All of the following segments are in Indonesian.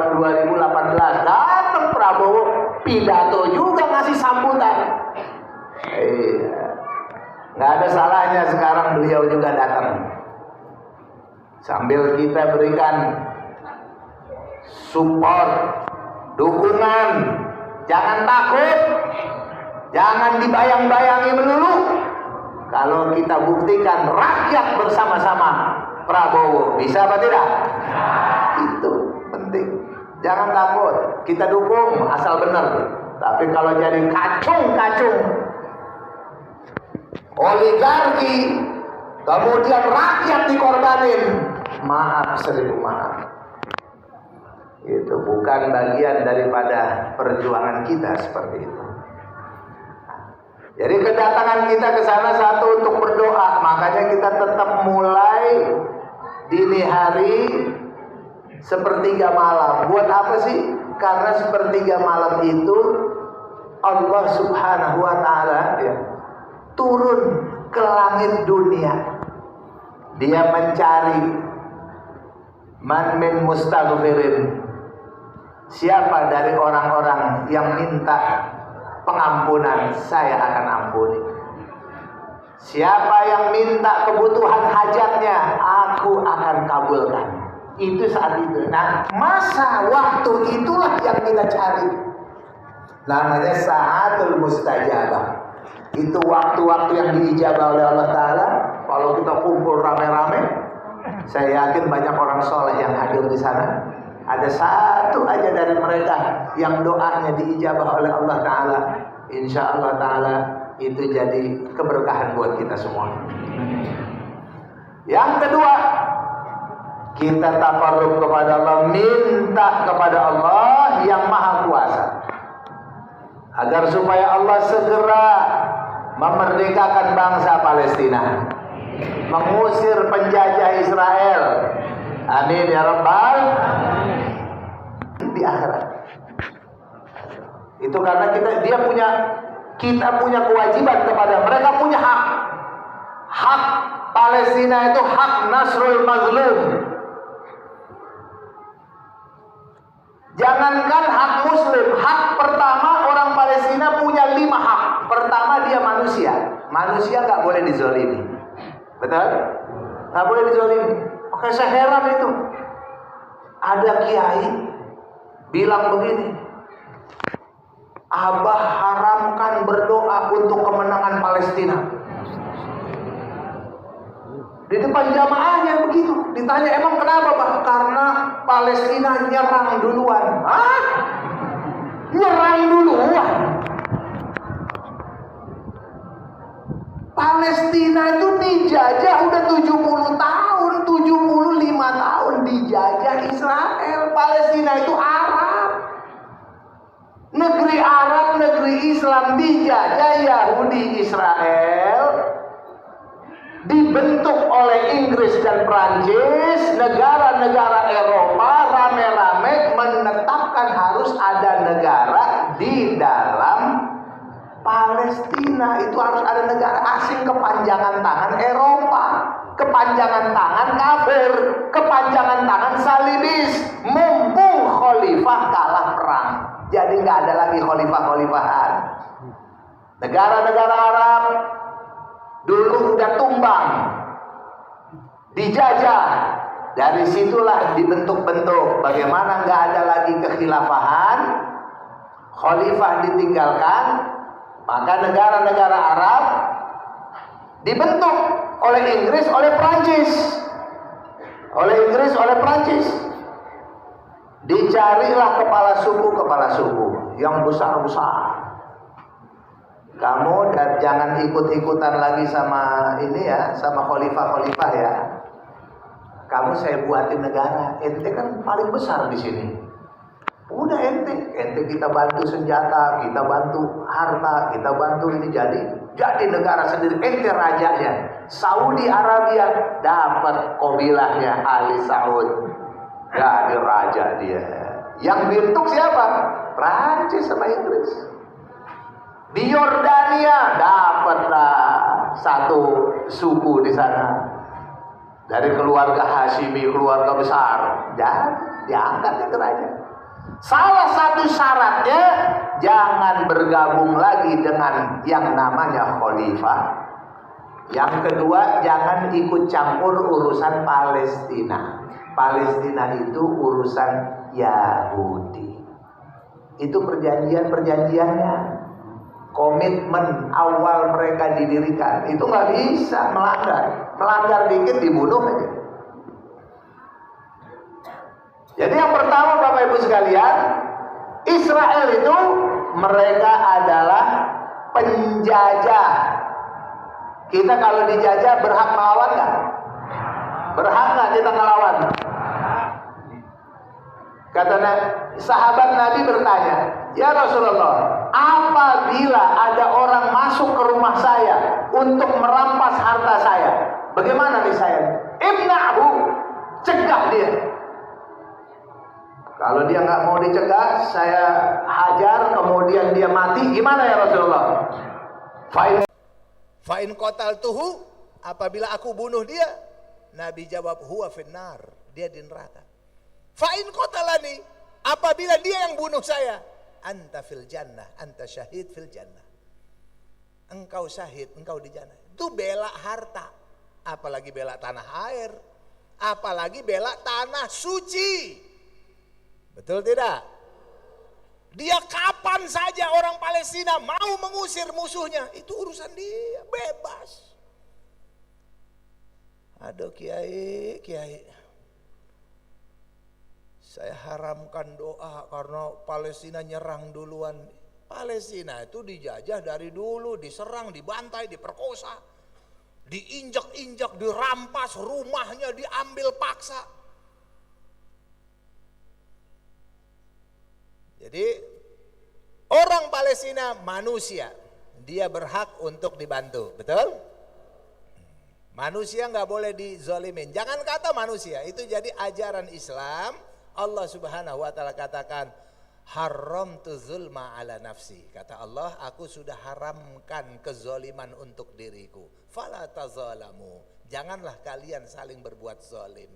tahun 2018 datang Prabowo, pidato juga ngasih sambutan. Nggak ada salahnya sekarang beliau juga datang, sambil kita berikan support, dukungan. Jangan takut, jangan dibayang-bayangi melulu. Kalau kita buktikan rakyat bersama-sama, Prabowo bisa apa tidak? Itu penting. Jangan takut, kita dukung asal benar. Tapi kalau jadi kacung-kacung, oligarki, kemudian rakyat dikorbanin, maaf, seribu maaf. Itu bukan bagian daripada perjuangan kita seperti itu. Jadi kedatangan kita ke sana satu untuk berdoa, makanya kita tetap mulai dini hari sepertiga malam. Buat apa sih? Karena sepertiga malam itu Allah Subhanahu wa Ta'ala ya, turun ke langit dunia. Dia mencari man min mustaghfirin, siapa dari orang-orang yang minta pengampunan, saya akan ampuni. Siapa yang minta kebutuhan hajatnya, aku akan kabulkan. Itu saat itu. Nah, masa waktu itulah yang kita cari. Namanya sa'atul mustajabah. Itu waktu-waktu yang diijabah oleh Allah Ta'ala. Kalau kita kumpul rame-rame, saya yakin banyak orang soleh yang hadir di sana. Ada satu aja dari mereka yang doanya diijabah oleh Allah Ta'ala, insya Allah Ta'ala itu jadi keberkahan buat kita semua. Yang kedua, kita takarrub kepada Allah, minta kepada Allah yang Maha Kuasa, agar supaya Allah segera memerdekakan bangsa Palestina, mengusir penjajah Israel. Amin ya Rabbal. Di akhirat. Itu karena kita punya kewajiban kepada mereka, punya hak. Hak Palestina itu hak nasrul mazlum. Jangankan hak muslim, hak pertama orang Palestina punya 5 hak. Pertama, dia manusia. Manusia nggak boleh dizolimi. Betul? Nggak boleh dizolimi. Makanya saya heran itu. Ada kiai bilang begini, Abah haramkan berdoa untuk kemenangan Palestina. Di depan jamaahnya begitu. Ditanya, emang kenapa Pak? Karena Palestina nyerang duluan. Hah? Nyerang duluan? Palestina itu dijajah udah 70 tahun, 75 tahun dijajah Israel. Palestina itu Arab. Negeri Arab, negeri Islam dijajah Yahudi Israel. Dibentuk oleh Inggris dan Prancis, negara-negara Eropa rame-rame menetapkan harus ada negara di dalam Palestina. Itu harus ada negara asing, kepanjangan tangan Eropa, kepanjangan tangan kafir, kepanjangan tangan salibis. Mumpung khalifah kalah perang, jadi nggak ada lagi khalifah-khalifahan. Negara-negara Arab dulu udah tumbang, dijajah. Dari situlah dibentuk-bentuk bagaimana nggak ada lagi kekhilafahan, khalifah ditinggalkan. Maka negara-negara Arab dibentuk oleh Inggris, oleh Prancis. Oleh Inggris, oleh Prancis. Dicarilah kepala suku yang besar-besar. Kamu jangan ikut-ikutan lagi sama ini ya, sama khalifah-khalifah ya. Kamu saya buatin negara, ente kan paling besar di sini. Udah ente kita bantu senjata, kita bantu harta, kita bantu ini jadi negara sendiri. Ente rajanya. Saudi Arabia dapat kabilahnya Ali Saud, jadi raja dia. Yang bentuk siapa? Prancis sama Inggris. Di Yordania dapatlah satu suku di sana dari keluarga Hashimi, keluarga besar, dan diangkatnya ke raja. Salah satu syaratnya jangan bergabung lagi dengan yang namanya khalifah. Yang kedua, jangan ikut campur urusan Palestina. Palestina itu urusan Yahudi. Itu perjanjian-perjanjiannya, komitmen awal mereka didirikan. Itu nggak bisa melanggar dikit dibunuh aja. Jadi yang pertama Bapak Ibu sekalian, Israel itu mereka adalah penjajah. Kita kalau dijajah berhak melawan nggak? Berhak nggak kita melawan? Kata sahabat Nabi bertanya, ya Rasulullah, apabila ada orang masuk ke rumah saya untuk merampas harta saya, bagaimana nih saya? Imna'hu, cegah dia. Kalau dia nggak mau dicegah, saya hajar, kemudian dia mati, gimana ya Rasulullah? Fa'in qataltuhu, apabila aku bunuh dia, Nabi jawab, huwa finnar, dia di neraka. Fa'in qatalani, apabila dia yang bunuh saya, anta fil jannah, anta syahid fil jannah. Engkau syahid, engkau di jannah. Itu bela harta, apalagi bela tanah air, apalagi bela tanah suci. Betul tidak? Dia kapan saja orang Palestina mau mengusir musuhnya, itu urusan dia, bebas. Aduh kiai, saya haramkan doa karena Palestina nyerang duluan. Palestina itu dijajah dari dulu, diserang, dibantai, diperkosa, diinjak-injak, dirampas, rumahnya diambil paksa. Jadi orang Palestina manusia, dia berhak untuk dibantu, betul? Manusia nggak boleh dizolimin. Jangan kata manusia, itu jadi ajaran Islam. Allah Subhanahu wa taala katakan, haramtu zulma ala nafsi. Kata Allah, aku sudah haramkan kezoliman untuk diriku. Fala tazalamu. Janganlah kalian saling berbuat zolim.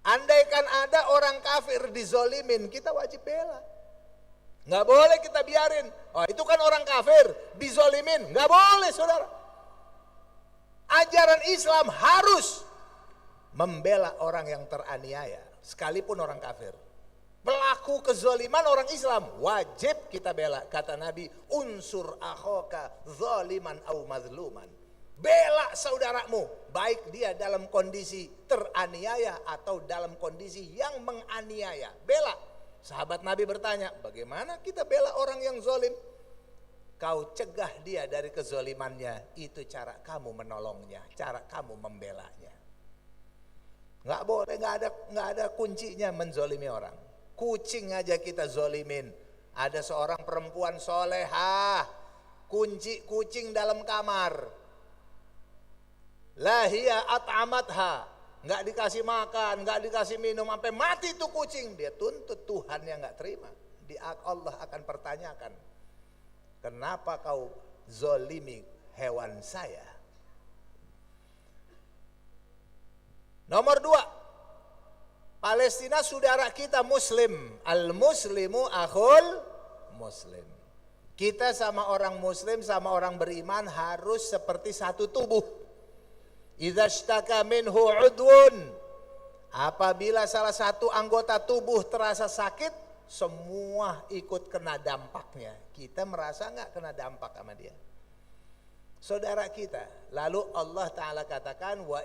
Andaikan ada orang kafir dizolimin, kita wajib bela. Nggak boleh kita biarin. Oh, itu kan orang kafir dizolimin, nggak boleh saudara. Ajaran Islam harus membela orang yang teraniaya, sekalipun orang kafir. Pelaku kezoliman orang Islam wajib kita bela. Kata Nabi, unsur akhoka zaliman au mazluman. Bela saudaramu, baik dia dalam kondisi teraniaya atau dalam kondisi yang menganiaya. Bela. Sahabat Nabi bertanya, bagaimana kita bela orang yang zalim? Kau cegah dia dari kezalimannya, itu cara kamu menolongnya, cara kamu membelanya. Nggak boleh, nggak ada kuncinya menzolimi orang. Kucing aja kita zolimin. Ada seorang perempuan solehah, kunci kucing dalam kamar. Lahia at'amatha, nggak dikasih makan, nggak dikasih minum, sampai mati tuh kucing. Dia tuntut Tuhan yang nggak terima. Allah akan pertanyakan, kenapa kau zolimi hewan saya? Nomor 2, Palestina saudara kita Muslim. Al-muslimu akhul muslim. Kita sama orang Muslim, sama orang beriman harus seperti satu tubuh. Idza ishtaka minhu udwun, apabila salah satu anggota tubuh terasa sakit, semua ikut kena dampaknya. Kita merasa nggak kena dampak sama dia? Saudara kita. Lalu Allah Ta'ala katakan, wa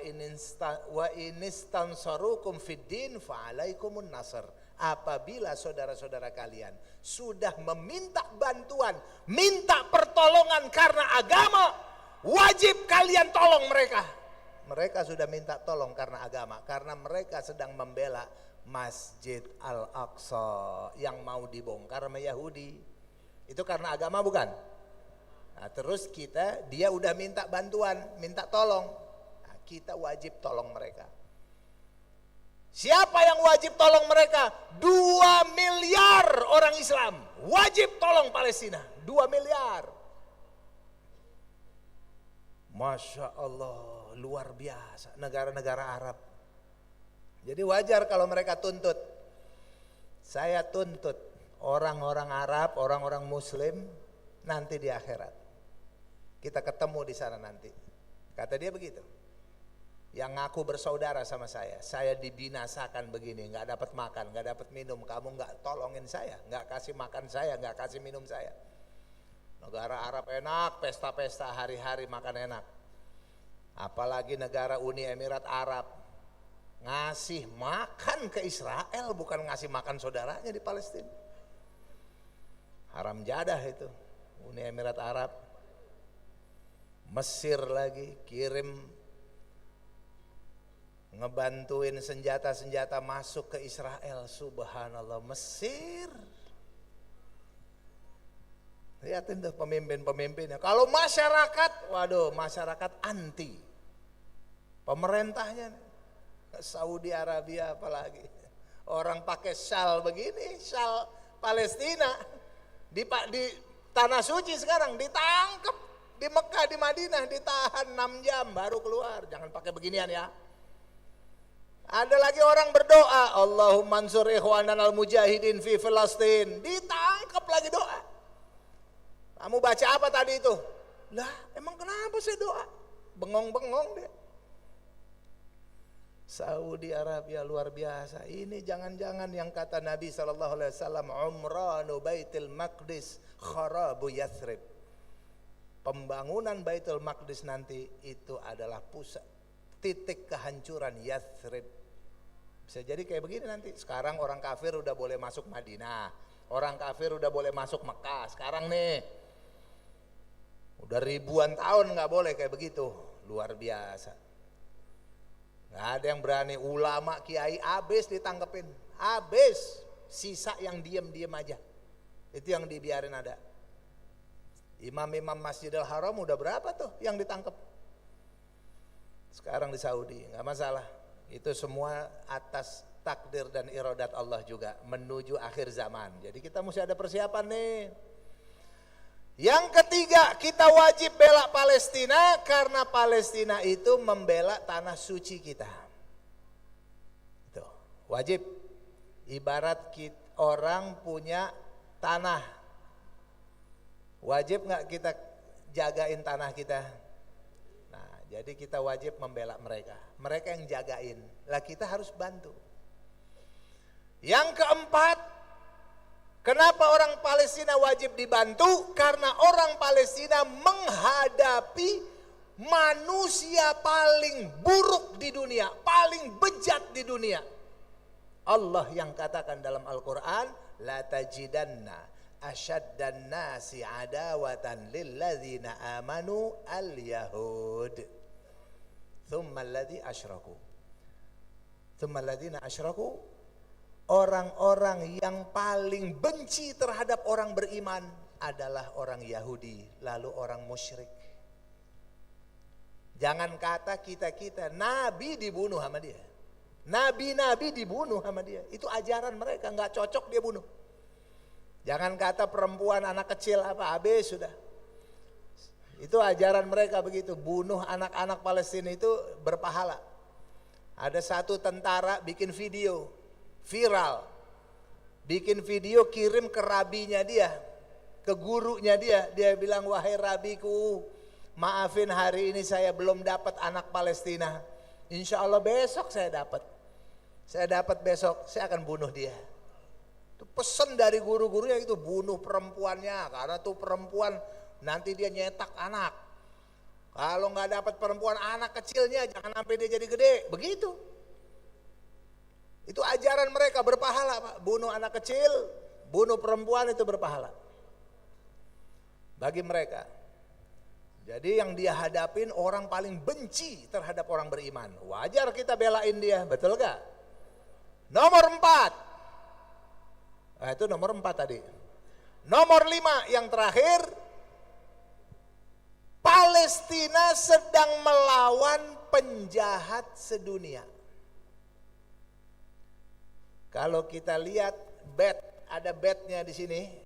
inistansarukum fid din fa'alaikumun nasr. Apabila saudara-saudara kalian sudah meminta bantuan, minta pertolongan karena agama, wajib kalian tolong mereka. Mereka sudah minta tolong karena agama, karena mereka sedang membela Masjid Al-Aqsa yang mau dibongkar sama Yahudi. Itu karena agama bukan? Nah, terus dia udah minta bantuan, minta tolong. Nah, kita wajib tolong mereka. Siapa yang wajib tolong mereka? 2 miliar orang Islam wajib tolong Palestina. 2 miliar. Masya Allah, luar biasa negara-negara Arab. Jadi wajar kalau mereka tuntut. Saya tuntut orang-orang Arab, orang-orang Muslim nanti di akhirat. Kita ketemu di sana nanti. Kata dia begitu. Yang ngaku bersaudara sama saya dibinasakan begini, nggak dapat makan, nggak dapat minum, kamu nggak tolongin saya, nggak kasih makan saya, nggak kasih minum saya. Negara Arab enak, pesta-pesta hari-hari makan enak. Apalagi negara Uni Emirat Arab ngasih makan ke Israel, bukan ngasih makan saudaranya di Palestina. Haram jadah itu. Uni Emirat Arab, Mesir lagi kirim ngebantuin senjata-senjata masuk ke Israel. Subhanallah, Mesir. Lihatin tuh pemimpin-pemimpinnya. Kalau masyarakat, waduh, masyarakat anti. Pemerintahnya Saudi Arabia apalagi. Orang pakai syal begini, syal Palestina. Di tanah suci sekarang ditangkap. Di Mekah, di Madinah ditahan 6 jam baru keluar. Jangan pakai beginian ya. Ada lagi orang berdoa, Allahumma ansur ikhwanan al-mujahidin fi Filastin. Ditangkap lagi doa. Kamu baca apa tadi itu? Lah, emang kenapa saya doa? Bengong-bengong dia. Saudi Arabia luar biasa. Ini jangan-jangan yang kata Nabi SAW, umranu Baitul Maqdis kharabu Yathrib. Pembangunan Baitul Maqdis nanti itu adalah pusat titik kehancuran Yathrib. Bisa jadi kayak begini nanti. Sekarang orang kafir udah boleh masuk Madinah, orang kafir udah boleh masuk Mekah. Sekarang nih udah ribuan tahun nggak boleh kayak begitu. Luar biasa. Nggak ada yang berani. Ulama kiai abis ditangkepin, abis. Sisa yang diem-diem aja, itu yang dibiarin ada. Imam-imam Masjidil Haram udah berapa tuh yang ditangkap? Sekarang di Saudi, nggak masalah. Itu semua atas takdir dan iradat Allah juga menuju akhir zaman. Jadi kita mesti ada persiapan nih. Yang ketiga, kita wajib bela Palestina karena Palestina itu membela tanah suci kita. Itu wajib. Ibarat orang punya tanah, wajib nggak kita jagain tanah kita? Jadi kita wajib membela mereka. Mereka yang jagain. Lah kita harus bantu. Yang keempat, kenapa orang Palestina wajib dibantu? Karena orang Palestina menghadapi manusia paling buruk di dunia, paling bejat di dunia. Allah yang katakan dalam Al-Quran, la tajidanna asyaddan nasi adawatan lilladzina amanu al-yahud thumma alladzina asyraku. Orang-orang yang paling benci terhadap orang beriman adalah orang Yahudi, lalu orang musyrik. Jangan kata kita Nabi dibunuh sama dia, Nabi-nabi dibunuh sama dia. Itu ajaran mereka, nggak cocok dia bunuh. Jangan kata perempuan, anak kecil apa, habis sudah. Itu ajaran mereka begitu. Bunuh anak-anak Palestina itu berpahala. Ada satu tentara bikin video viral, bikin video kirim ke rabinya dia, ke gurunya dia. Dia bilang, wahai rabiku, maafin hari ini saya belum dapat anak Palestina. Insya Allah besok saya dapat. Saya dapat besok, saya akan bunuh dia. Itu pesan dari guru-gurunya itu, bunuh perempuannya, karena tuh perempuan nanti dia nyetak anak. Kalau nggak dapat perempuan, anak kecilnya jangan sampai dia jadi gede. Begitu. Itu ajaran mereka, berpahala Pak. Bunuh anak kecil, bunuh perempuan itu berpahala bagi mereka. Jadi yang dia hadapin orang paling benci terhadap orang beriman. Wajar kita belain dia, betul gak? Nomor 4. Nah, itu nomor 4 tadi. Nomor 5 yang terakhir, Palestina sedang melawan penjahat sedunia. Kalau kita lihat ada bednya di sini.